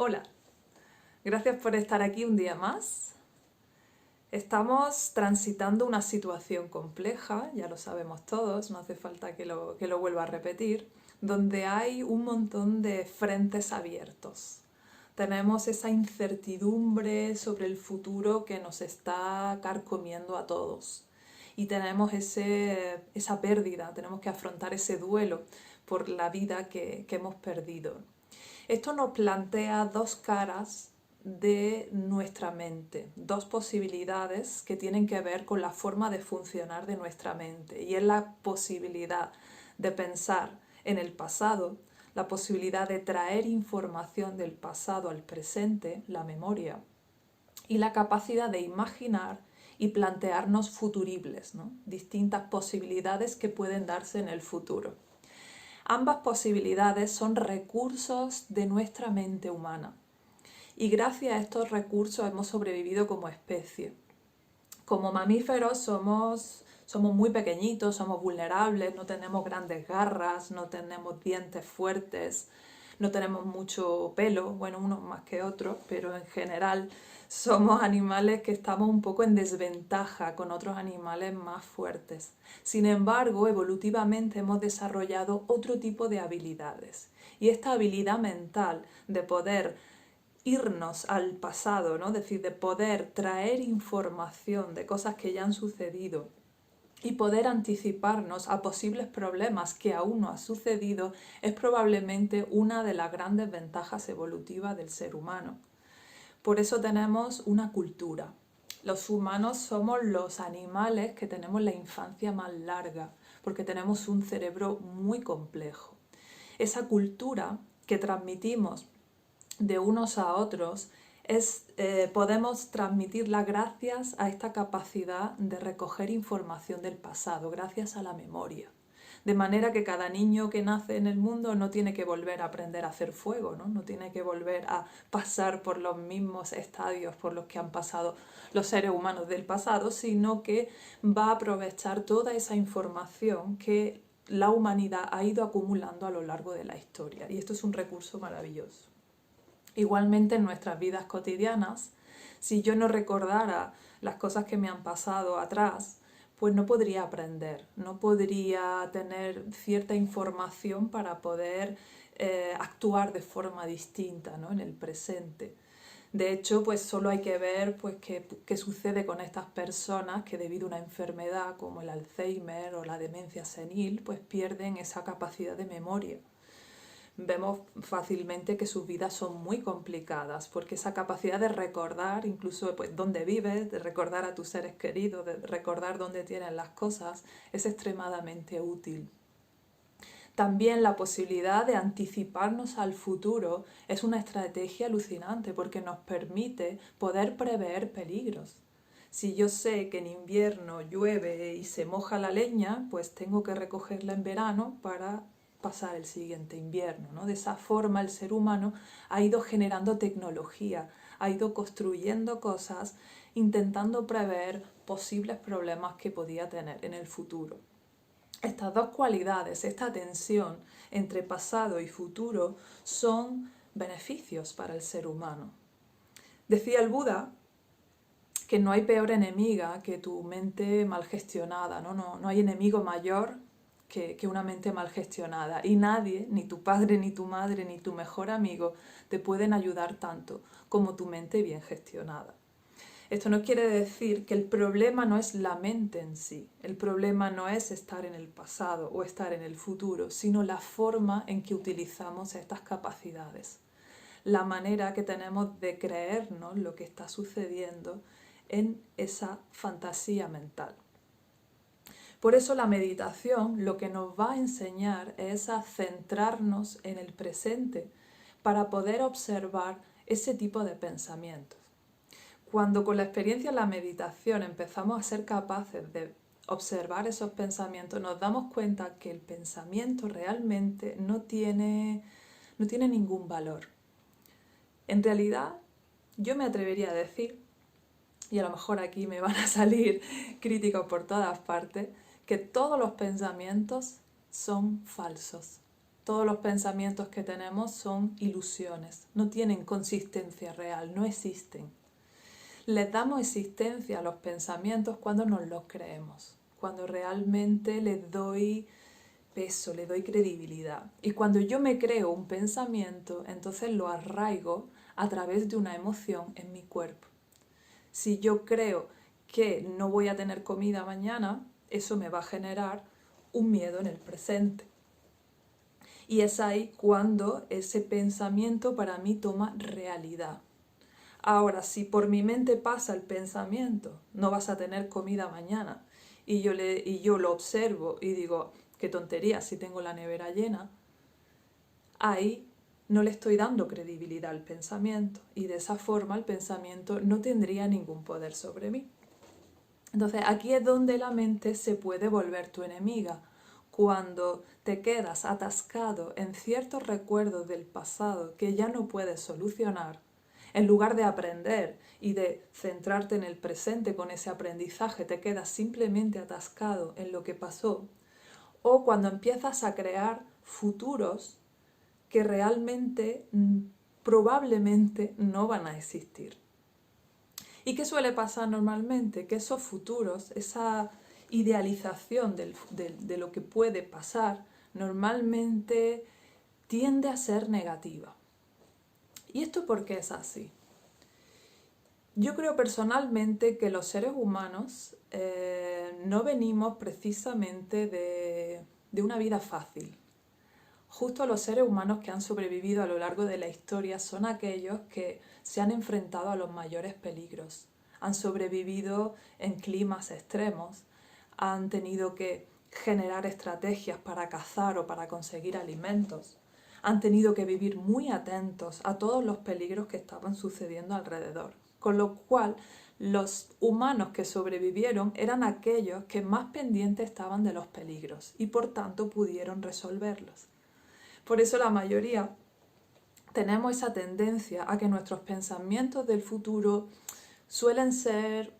Hola, gracias por estar aquí un día más. Estamos transitando una situación compleja, ya lo sabemos todos, no hace falta que lo vuelva a repetir, donde hay un montón de frentes abiertos. Tenemos esa incertidumbre sobre el futuro que nos está carcomiendo a todos. Y tenemos esa pérdida, tenemos que afrontar ese duelo por la vida que hemos perdido. Esto nos plantea dos caras de nuestra mente, dos posibilidades que tienen que ver con la forma de funcionar de nuestra mente. Y es la posibilidad de pensar en el pasado, la posibilidad de traer información del pasado al presente, la memoria, y la capacidad de imaginar y plantearnos futuribles, ¿no? Distintas posibilidades que pueden darse en el futuro. Ambas posibilidades son recursos de nuestra mente humana y gracias a estos recursos hemos sobrevivido como especie. Como mamíferos somos muy pequeñitos, somos vulnerables, no tenemos grandes garras, no tenemos dientes fuertes, no tenemos mucho pelo, bueno, unos más que otros, pero en general somos animales que estamos un poco en desventaja con otros animales más fuertes. Sin embargo, evolutivamente hemos desarrollado otro tipo de habilidades. Y esta habilidad mental de poder irnos al pasado, ¿no? Es decir, de poder traer información de cosas que ya han sucedido y poder anticiparnos a posibles problemas que aún no han sucedido es probablemente una de las grandes ventajas evolutivas del ser humano. Por eso tenemos una cultura. Los humanos somos los animales que tenemos la infancia más larga, porque tenemos un cerebro muy complejo. Esa cultura que transmitimos de unos a otros podemos transmitirla gracias a esta capacidad de recoger información del pasado, gracias a la memoria. De manera que cada niño que nace en el mundo no tiene que volver a aprender a hacer fuego, ¿no? No tiene que volver a pasar por los mismos estadios por los que han pasado los seres humanos del pasado, sino que va a aprovechar toda esa información que la humanidad ha ido acumulando a lo largo de la historia. Y esto es un recurso maravilloso. Igualmente en nuestras vidas cotidianas, si yo no recordara las cosas que me han pasado atrás, pues no podría aprender, no podría tener cierta información para poder actuar de forma distinta, ¿no? En el presente. De hecho, pues solo hay que ver pues, qué sucede con estas personas que debido a una enfermedad como el Alzheimer o la demencia senil, pues pierden esa capacidad de memoria. Vemos fácilmente que sus vidas son muy complicadas porque esa capacidad de recordar incluso pues, dónde vives, de recordar a tus seres queridos, de recordar dónde tienen las cosas, es extremadamente útil. También la posibilidad de anticiparnos al futuro es una estrategia alucinante porque nos permite poder prever peligros. Si yo sé que en invierno llueve y se moja la leña, pues tengo que recogerla en verano para pasar el siguiente invierno, ¿no? De esa forma el ser humano ha ido generando tecnología, ha ido construyendo cosas, intentando prever posibles problemas que podía tener en el futuro. Estas dos cualidades, esta tensión entre pasado y futuro, son beneficios para el ser humano. Decía el Buda que no hay peor enemiga que tu mente mal gestionada, ¿no? No hay enemigo mayor que una mente mal gestionada. Y nadie, ni tu padre, ni tu madre, ni tu mejor amigo, te pueden ayudar tanto como tu mente bien gestionada. Esto no quiere decir que el problema no es la mente en sí, el problema no es estar en el pasado o estar en el futuro, sino la forma en que utilizamos estas capacidades, la manera que tenemos de creernos lo que está sucediendo en esa fantasía mental. Por eso la meditación lo que nos va a enseñar es a centrarnos en el presente para poder observar ese tipo de pensamientos. Cuando con la experiencia en la meditación empezamos a ser capaces de observar esos pensamientos, nos damos cuenta que el pensamiento realmente no tiene ningún valor. En realidad, yo me atrevería a decir, y a lo mejor aquí me van a salir críticos por todas partes, que todos los pensamientos son falsos. todos los pensamientos que tenemos son ilusiones, no tienen consistencia real, no existen. Les damos existencia a los pensamientos cuando nos los creemos, cuando realmente les doy peso, le doy credibilidad. Y cuando yo me creo un pensamiento, entonces lo arraigo a través de una emoción en mi cuerpo. Si yo creo que no voy a tener comida mañana, eso me va a generar un miedo en el presente. Y es ahí cuando ese pensamiento para mí toma realidad. Ahora, si por mi mente pasa el pensamiento, no vas a tener comida mañana, y yo lo observo y digo, qué tontería si tengo la nevera llena, ahí no le estoy dando credibilidad al pensamiento y de esa forma el pensamiento no tendría ningún poder sobre mí. Entonces aquí es donde la mente se puede volver tu enemiga, cuando te quedas atascado en ciertos recuerdos del pasado que ya no puedes solucionar. En lugar de aprender y de centrarte en el presente con ese aprendizaje, te quedas simplemente atascado en lo que pasó. O cuando empiezas a crear futuros que realmente probablemente no van a existir. ¿Y qué suele pasar normalmente? Que esos futuros, esa idealización de lo que puede pasar, normalmente tiende a ser negativa. ¿Y esto por qué es así? Yo creo personalmente que los seres humanos no venimos precisamente de una vida fácil. Justo los seres humanos que han sobrevivido a lo largo de la historia son aquellos que se han enfrentado a los mayores peligros. Han sobrevivido en climas extremos, han tenido que generar estrategias para cazar o para conseguir alimentos, han tenido que vivir muy atentos a todos los peligros que estaban sucediendo alrededor. Con lo cual, los humanos que sobrevivieron eran aquellos que más pendientes estaban de los peligros y por tanto pudieron resolverlos. Por eso la mayoría tenemos esa tendencia a que nuestros pensamientos del futuro suelen ser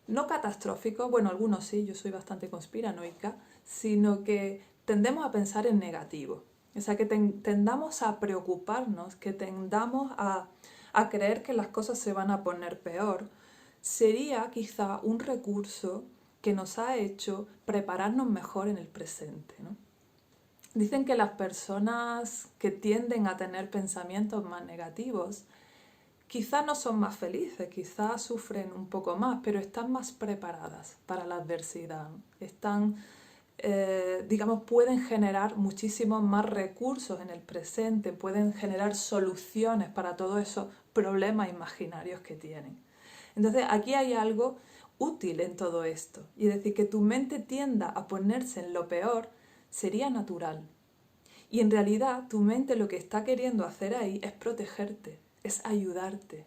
no catastróficos, bueno, algunos sí, yo soy bastante conspiranoica, sino que tendemos a pensar en negativo. O sea, que tendamos a preocuparnos, que tendamos a creer que las cosas se van a poner peor, sería quizá un recurso que nos ha hecho prepararnos mejor en el presente, ¿no? Dicen que las personas que tienden a tener pensamientos más negativos quizás no son más felices, quizás sufren un poco más, pero están más preparadas para la adversidad. Pueden generar muchísimos más recursos en el presente, pueden generar soluciones para todos esos problemas imaginarios que tienen. Entonces aquí hay algo útil en todo esto, y es decir, que tu mente tienda a ponerse en lo peor sería natural. Y en realidad tu mente lo que está queriendo hacer ahí es protegerte, es ayudarte,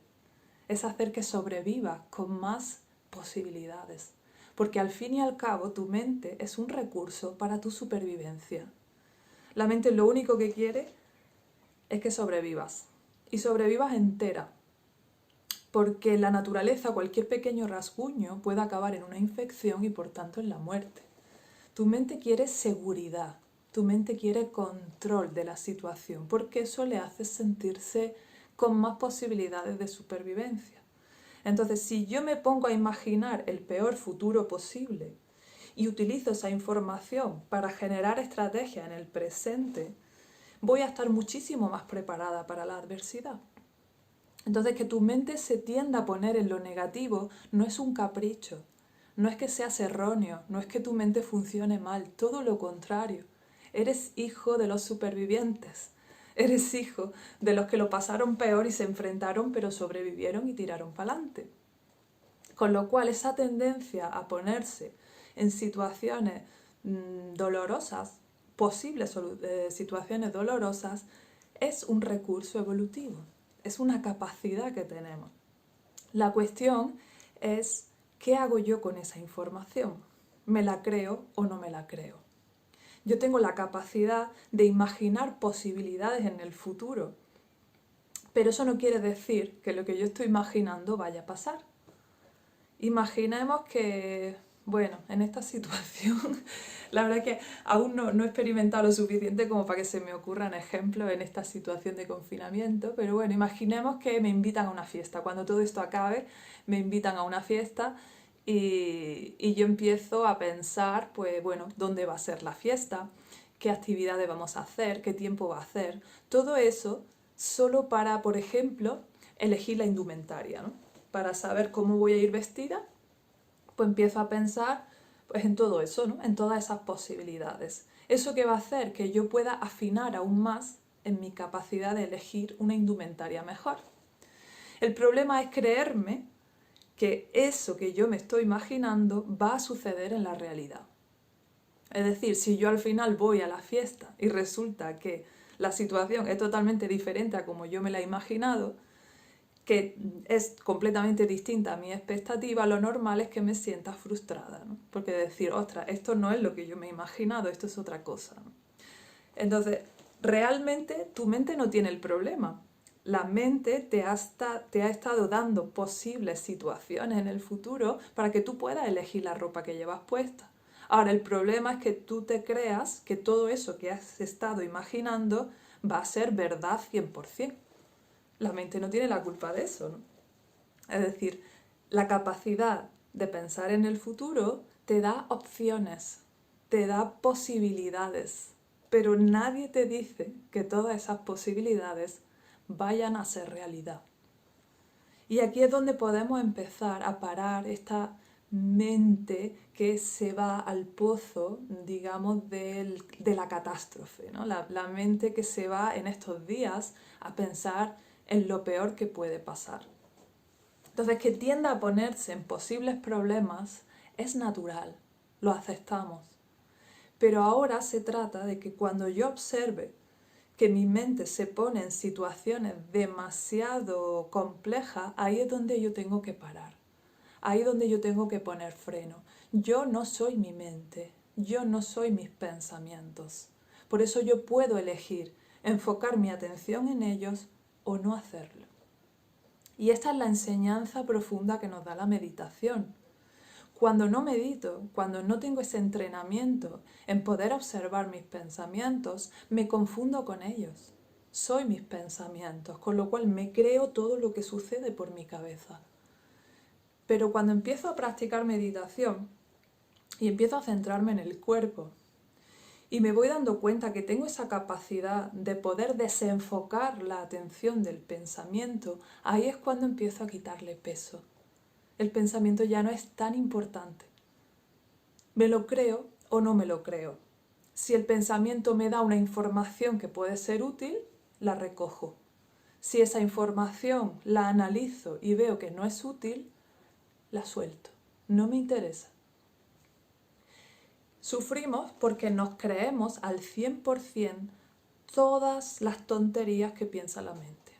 es hacer que sobrevivas con más posibilidades. Porque al fin y al cabo tu mente es un recurso para tu supervivencia. La mente lo único que quiere es que sobrevivas. Y sobrevivas entera. Porque la naturaleza, cualquier pequeño rasguño puede acabar en una infección y por tanto en la muerte. Tu mente quiere seguridad. Tu mente quiere control de la situación, porque eso le hace sentirse con más posibilidades de supervivencia. Entonces, si yo me pongo a imaginar el peor futuro posible y utilizo esa información para generar estrategias en el presente, voy a estar muchísimo más preparada para la adversidad. Entonces, que tu mente se tienda a poner en lo negativo no es un capricho, no es que seas erróneo, no es que tu mente funcione mal, todo lo contrario. Eres hijo de los supervivientes, eres hijo de los que lo pasaron peor y se enfrentaron, pero sobrevivieron y tiraron para adelante. Con lo cual esa tendencia a ponerse en situaciones dolorosas, posibles situaciones dolorosas, es un recurso evolutivo, es una capacidad que tenemos. La cuestión es, ¿qué hago yo con esa información? ¿Me la creo o no me la creo? Yo tengo la capacidad de imaginar posibilidades en el futuro, pero eso no quiere decir que lo que yo estoy imaginando vaya a pasar. Imaginemos que Bueno, en esta situación, la verdad es que aún no he experimentado lo suficiente como para que se me ocurran ejemplos en esta situación de confinamiento, pero bueno, imaginemos que me invitan a una fiesta. Cuando todo esto acabe, me invitan a una fiesta y yo empiezo a pensar, pues bueno, ¿dónde va a ser la fiesta? ¿Qué actividades vamos a hacer? ¿Qué tiempo va a hacer? Todo eso solo para, por ejemplo, elegir la indumentaria, ¿no? Para saber cómo voy a ir vestida, pues empiezo a pensar pues, en todo eso, ¿no? En todas esas posibilidades. ¿Eso qué va a hacer? Que yo pueda afinar aún más en mi capacidad de elegir una indumentaria mejor. El problema es creerme que eso que yo me estoy imaginando va a suceder en la realidad. Es decir, si yo al final voy a la fiesta y resulta que la situación es totalmente diferente a como yo me la he imaginado, que es completamente distinta a mi expectativa, lo normal es que me sienta frustrada, ¿no? Porque decir, ostras, esto no es lo que yo me he imaginado, esto es otra cosa, ¿no? Entonces, realmente tu mente no tiene el problema. La mente te ha estado dando posibles situaciones en el futuro para que tú puedas elegir la ropa que llevas puesta. Ahora, el problema es que tú te creas que todo eso que has estado imaginando va a ser verdad 100%. La mente no tiene la culpa de eso, ¿no? Es decir, la capacidad de pensar en el futuro te da opciones, te da posibilidades, pero nadie te dice que todas esas posibilidades vayan a ser realidad. Y aquí es donde podemos empezar a parar esta mente que se va al pozo, digamos, de la catástrofe, ¿no? La mente que se va en estos días a pensar en lo peor que puede pasar. Entonces, que tienda a ponerse en posibles problemas es natural, lo aceptamos. Pero ahora se trata de que cuando yo observe que mi mente se pone en situaciones demasiado complejas, ahí es donde yo tengo que parar. Ahí es donde yo tengo que poner freno. Yo no soy mi mente, yo no soy mis pensamientos. Por eso yo puedo elegir enfocar mi atención en ellos o no hacerlo. Y esta es la enseñanza profunda que nos da la meditación. Cuando no medito, cuando no tengo ese entrenamiento en poder observar mis pensamientos, me confundo con ellos. Soy mis pensamientos, con lo cual me creo todo lo que sucede por mi cabeza. Pero cuando empiezo a practicar meditación y empiezo a centrarme en el cuerpo y me voy dando cuenta que tengo esa capacidad de poder desenfocar la atención del pensamiento, ahí es cuando empiezo a quitarle peso. El pensamiento ya no es tan importante. ¿Me lo creo o no me lo creo? Si el pensamiento me da una información que puede ser útil, la recojo. Si esa información la analizo y veo que no es útil, la suelto. No me interesa. Sufrimos porque nos creemos al 100% todas las tonterías que piensa la mente.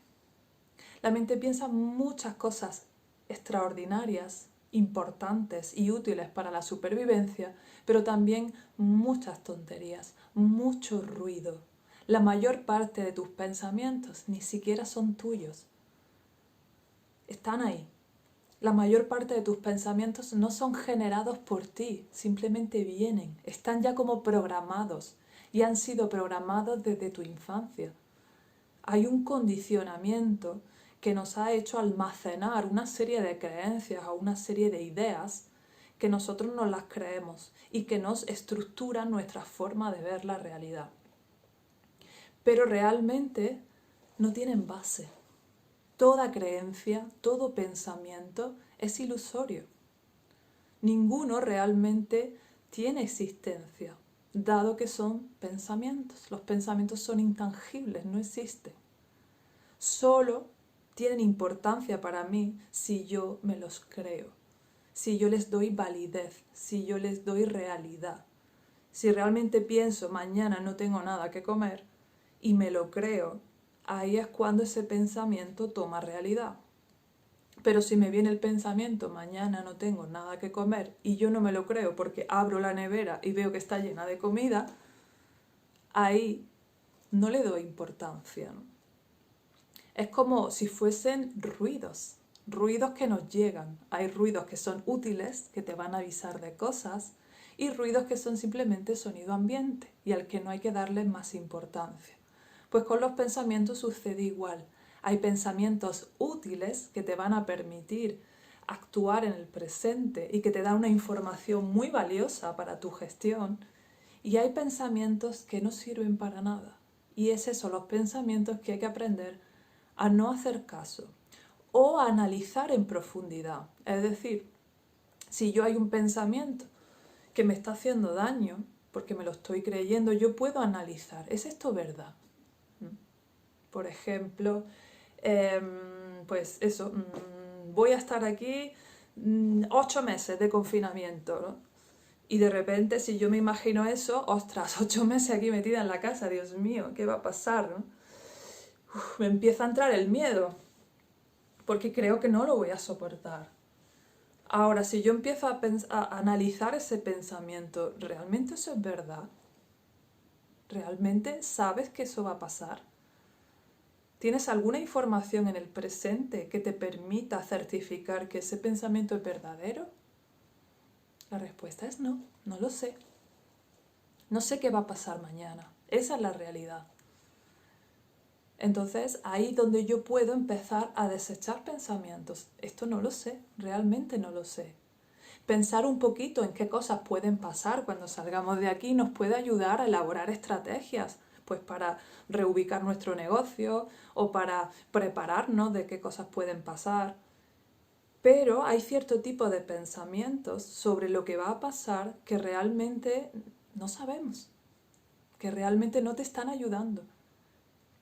La mente piensa muchas cosas extraordinarias, importantes y útiles para la supervivencia, pero también muchas tonterías, mucho ruido. La mayor parte de tus pensamientos ni siquiera son tuyos. Están ahí. La mayor parte de tus pensamientos no son generados por ti, simplemente vienen, están ya como programados y han sido programados desde tu infancia. Hay un condicionamiento que nos ha hecho almacenar una serie de creencias o una serie de ideas que nosotros nos las creemos y que nos estructuran nuestra forma de ver la realidad. Pero realmente no tienen base. Toda creencia, todo pensamiento es ilusorio. Ninguno realmente tiene existencia, dado que son pensamientos. Los pensamientos son intangibles, no existen. Solo tienen importancia para mí si yo me los creo, si yo les doy validez, si yo les doy realidad. Si realmente pienso mañana no tengo nada que comer y me lo creo, ahí es cuando ese pensamiento toma realidad. Pero si me viene el pensamiento mañana no tengo nada que comer y yo no me lo creo porque abro la nevera y veo que está llena de comida, ahí no le doy importancia, ¿no? Es como si fuesen ruidos, ruidos que nos llegan. Hay ruidos que son útiles, que te van a avisar de cosas, y ruidos que son simplemente sonido ambiente y al que no hay que darle más importancia. Pues con los pensamientos sucede igual. Hay pensamientos útiles que te van a permitir actuar en el presente y que te dan una información muy valiosa para tu gestión, y hay pensamientos que no sirven para nada. Y esos son los pensamientos que hay que aprender a no hacer caso o a analizar en profundidad. Es decir, si yo hay un pensamiento que me está haciendo daño, porque me lo estoy creyendo, yo puedo analizar, ¿es esto verdad? Por ejemplo, pues eso, voy a estar aquí 8 meses de confinamiento, ¿no? Y de repente, si yo me imagino eso, ostras, 8 meses aquí metida en la casa, Dios mío, ¿qué va a pasar, no? Me empieza a entrar el miedo, porque creo que no lo voy a soportar. Ahora, si yo empiezo a analizar ese pensamiento, ¿realmente eso es verdad? ¿Realmente sabes que eso va a pasar? ¿Tienes alguna información en el presente que te permita certificar que ese pensamiento es verdadero? La respuesta es no, no lo sé. No sé qué va a pasar mañana. Esa es la realidad. Entonces, ahí donde yo puedo empezar a desechar pensamientos. Esto no lo sé, realmente no lo sé. Pensar un poquito en qué cosas pueden pasar cuando salgamos de aquí nos puede ayudar a elaborar estrategias, pues para reubicar nuestro negocio o para prepararnos de qué cosas pueden pasar. Pero hay cierto tipo de pensamientos sobre lo que va a pasar que realmente no sabemos, que realmente no te están ayudando,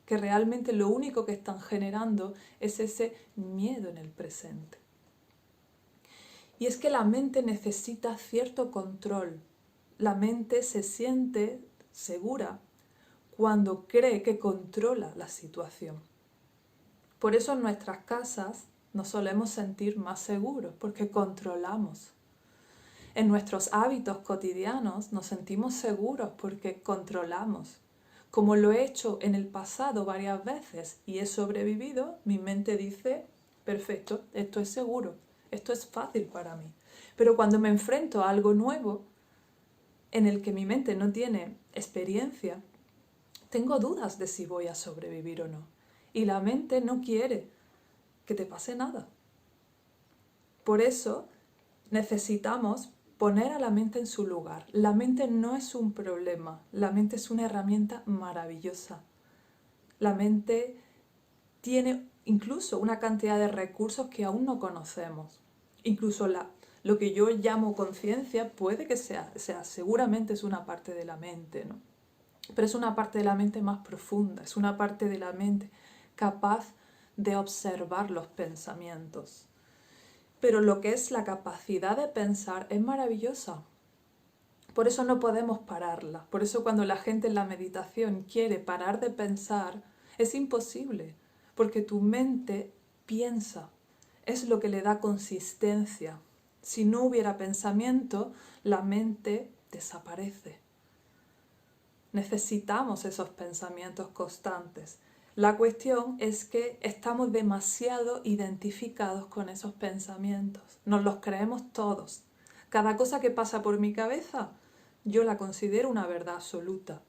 que realmente lo único que están generando es ese miedo en el presente. Y es que la mente necesita cierto control. La mente se siente segura cuando cree que controla la situación. Por eso en nuestras casas nos solemos sentir más seguros, porque controlamos. En nuestros hábitos cotidianos nos sentimos seguros porque controlamos. Como lo he hecho en el pasado varias veces y he sobrevivido, mi mente dice, perfecto, esto es seguro, esto es fácil para mí. Pero cuando me enfrento a algo nuevo, en el que mi mente no tiene experiencia, tengo dudas de si voy a sobrevivir o no. Y la mente no quiere que te pase nada. Por eso necesitamos poner a la mente en su lugar. La mente no es un problema, la mente es una herramienta maravillosa. La mente tiene incluso una cantidad de recursos que aún no conocemos. Incluso lo que yo llamo conciencia puede que sea, seguramente es una parte de la mente, ¿no? Pero es una parte de la mente más profunda, es una parte de la mente capaz de observar los pensamientos. Pero lo que es la capacidad de pensar es maravillosa. Por eso no podemos pararla. Por eso cuando la gente en la meditación quiere parar de pensar, es imposible. Porque tu mente piensa. Es lo que le da consistencia. Si no hubiera pensamiento, la mente desaparece. Necesitamos esos pensamientos constantes. La cuestión es que estamos demasiado identificados con esos pensamientos. Nos los creemos todos. Cada cosa que pasa por mi cabeza, yo la considero una verdad absoluta.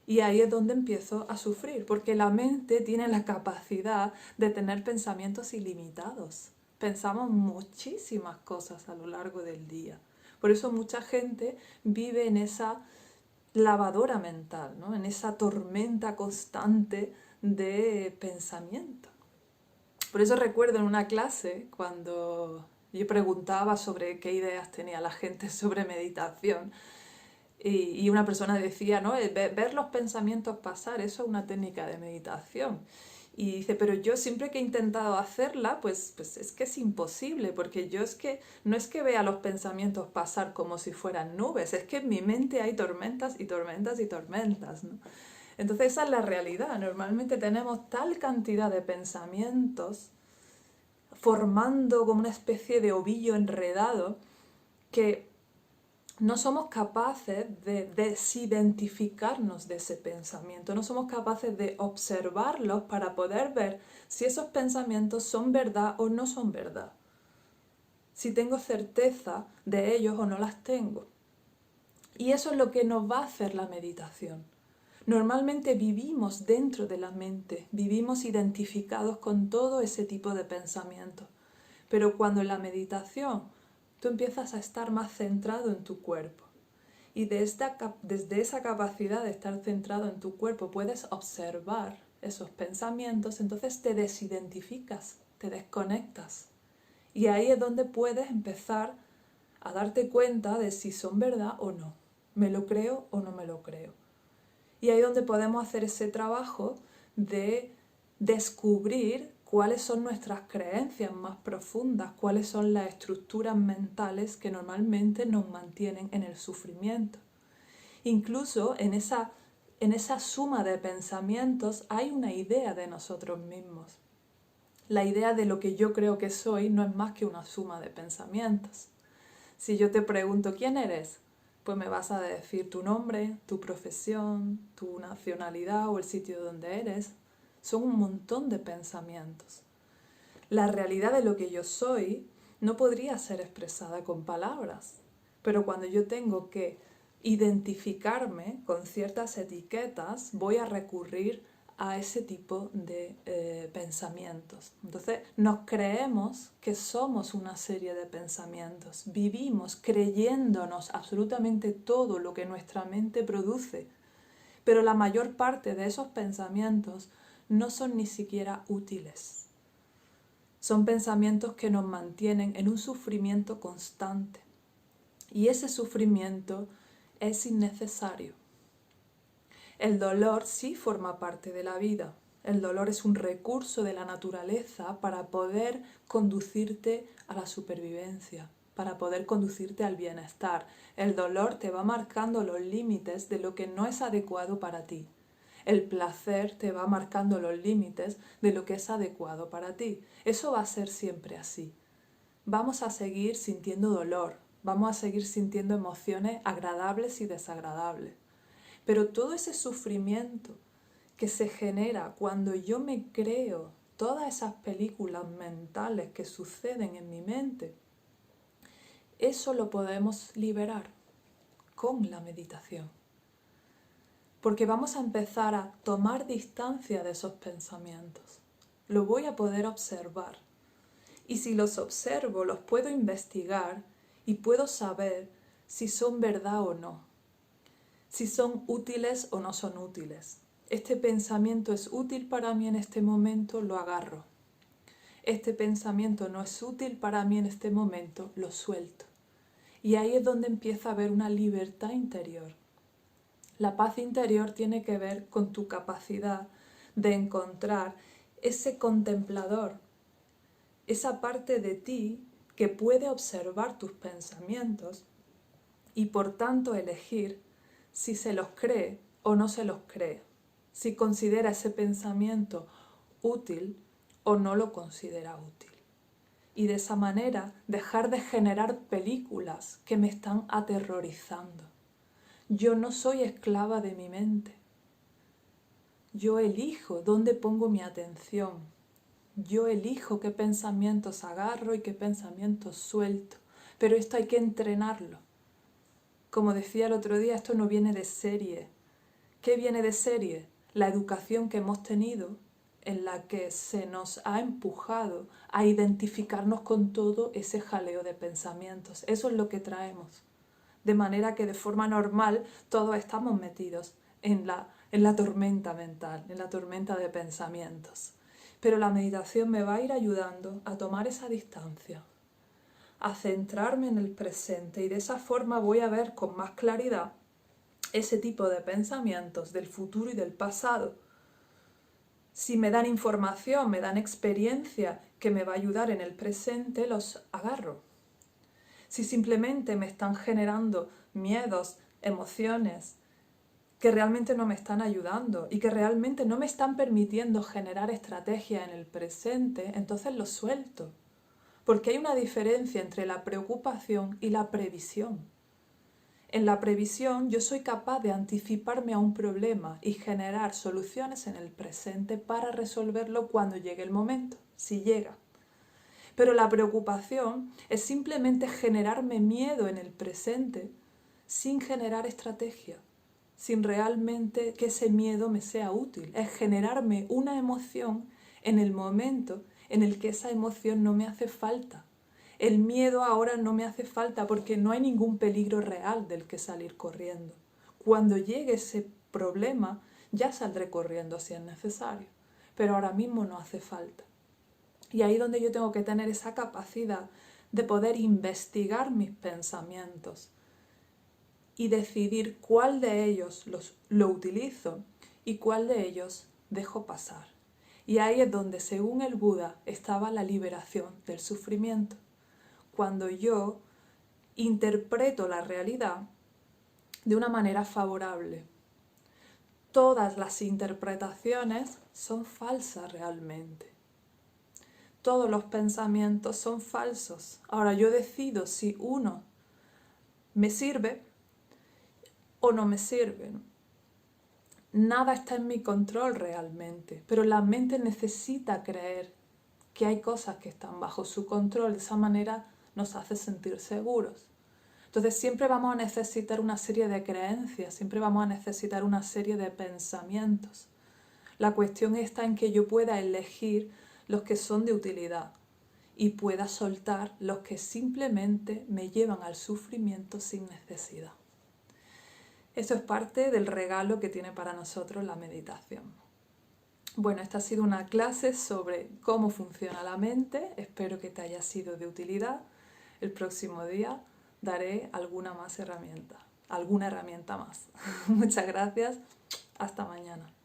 Y ahí es donde empiezo a sufrir, porque la mente tiene la capacidad de tener pensamientos ilimitados. Pensamos muchísimas cosas a lo largo del día. Por eso mucha gente vive en esa lavadora mental, ¿no? En esa tormenta constante de pensamiento. Por eso recuerdo en una clase cuando yo preguntaba sobre qué ideas tenía la gente sobre meditación y una persona decía, ¿no? Ver los pensamientos pasar, eso es una técnica de meditación. Y dice, pero yo siempre que he intentado hacerla, pues es que es imposible, porque yo no es que vea los pensamientos pasar como si fueran nubes, es que en mi mente hay tormentas y tormentas y tormentas, ¿no? Entonces esa es la realidad. Normalmente tenemos tal cantidad de pensamientos formando como una especie de ovillo enredado que no somos capaces de desidentificarnos de ese pensamiento, no somos capaces de observarlos para poder ver si esos pensamientos son verdad o no son verdad, si tengo certeza de ellos o no las tengo. Y eso es lo que nos va a hacer la meditación. Normalmente vivimos dentro de la mente, vivimos identificados con todo ese tipo de pensamientos, pero cuando en la meditación tú empiezas a estar más centrado en tu cuerpo y desde esa capacidad de estar centrado en tu cuerpo puedes observar esos pensamientos, entonces te desidentificas, te desconectas. Y ahí es donde puedes empezar a darte cuenta de si son verdad o no. ¿Me lo creo o no me lo creo? Y ahí es donde podemos hacer ese trabajo de descubrir cuáles son nuestras creencias más profundas, cuáles son las estructuras mentales que normalmente nos mantienen en el sufrimiento. Incluso en esa suma de pensamientos hay una idea de nosotros mismos. La idea de lo que yo creo que soy no es más que una suma de pensamientos. Si yo te pregunto ¿quién eres?, pues me vas a decir tu nombre, tu profesión, tu nacionalidad o el sitio donde eres. Son un montón de pensamientos. La realidad de lo que yo soy no podría ser expresada con palabras, pero cuando yo tengo que identificarme con ciertas etiquetas, voy a recurrir a ese tipo de pensamientos. Entonces nos creemos que somos una serie de pensamientos, vivimos creyéndonos absolutamente todo lo que nuestra mente produce, pero la mayor parte de esos pensamientos no son ni siquiera útiles. Son pensamientos que nos mantienen en un sufrimiento constante y ese sufrimiento es innecesario. El dolor sí forma parte de la vida. El dolor es un recurso de la naturaleza para poder conducirte a la supervivencia, para poder conducirte al bienestar. El dolor te va marcando los límites de lo que no es adecuado para ti. El placer te va marcando los límites de lo que es adecuado para ti. Eso va a ser siempre así. Vamos a seguir sintiendo dolor, vamos a seguir sintiendo emociones agradables y desagradables. Pero todo ese sufrimiento que se genera cuando yo me creo todas esas películas mentales que suceden en mi mente, eso lo podemos liberar con la meditación. Porque vamos a empezar a tomar distancia de esos pensamientos. Lo voy a poder observar. Y si los observo, los puedo investigar y puedo saber si son verdad o no. Si son útiles o no son útiles. Este pensamiento es útil para mí en este momento, lo agarro. Este pensamiento no es útil para mí en este momento, lo suelto. Y ahí es donde empieza a haber una libertad interior. La paz interior tiene que ver con tu capacidad de encontrar ese contemplador, esa parte de ti que puede observar tus pensamientos y por tanto elegir si se los cree o no se los cree, si considera ese pensamiento útil o no lo considera útil. Y de esa manera dejar de generar películas que me están aterrorizando. Yo no soy esclava de mi mente. Yo elijo dónde pongo mi atención. Yo elijo qué pensamientos agarro y qué pensamientos suelto. Pero esto hay que entrenarlo. Como decía el otro día, esto no viene de serie. ¿Qué viene de serie? La educación que hemos tenido en la que se nos ha empujado a identificarnos con todo ese jaleo de pensamientos. Eso es lo que traemos. De manera que de forma normal todos estamos metidos en la tormenta mental, en la tormenta de pensamientos. Pero la meditación me va a ir ayudando a tomar esa distancia, a centrarme en el presente y de esa forma voy a ver con más claridad ese tipo de pensamientos del futuro y del pasado. Si me dan información, me dan experiencia que me va a ayudar en el presente, los agarro. Si simplemente me están generando miedos, emociones que realmente no me están ayudando y que realmente no me están permitiendo generar estrategia en el presente, entonces los suelto. Porque hay una diferencia entre la preocupación y la previsión. En la previsión yo soy capaz de anticiparme a un problema y generar soluciones en el presente para resolverlo cuando llegue el momento, si llega. Pero la preocupación es simplemente generarme miedo en el presente sin generar estrategia, sin realmente que ese miedo me sea útil. Es generarme una emoción en el momento en el que esa emoción no me hace falta. El miedo ahora no me hace falta porque no hay ningún peligro real del que salir corriendo. Cuando llegue ese problema ya saldré corriendo si es necesario, pero ahora mismo no hace falta. Y ahí es donde yo tengo que tener esa capacidad de poder investigar mis pensamientos y decidir cuál de ellos lo utilizo y cuál de ellos dejo pasar. Y ahí es donde, según el Buda, estaba la liberación del sufrimiento. Cuando yo interpreto la realidad de una manera favorable. Todas las interpretaciones son falsas realmente. Todos los pensamientos son falsos. Ahora yo decido si uno me sirve o no me sirve. Nada está en mi control realmente, pero la mente necesita creer que hay cosas que están bajo su control. De esa manera nos hace sentir seguros. Entonces siempre vamos a necesitar una serie de creencias, siempre vamos a necesitar una serie de pensamientos. La cuestión está en que yo pueda elegir los que son de utilidad y pueda soltar los que simplemente me llevan al sufrimiento sin necesidad. Eso es parte del regalo que tiene para nosotros la meditación. Bueno, esta ha sido una clase sobre cómo funciona la mente. Espero que te haya sido de utilidad. El próximo día daré alguna herramienta más. Muchas gracias. Hasta mañana.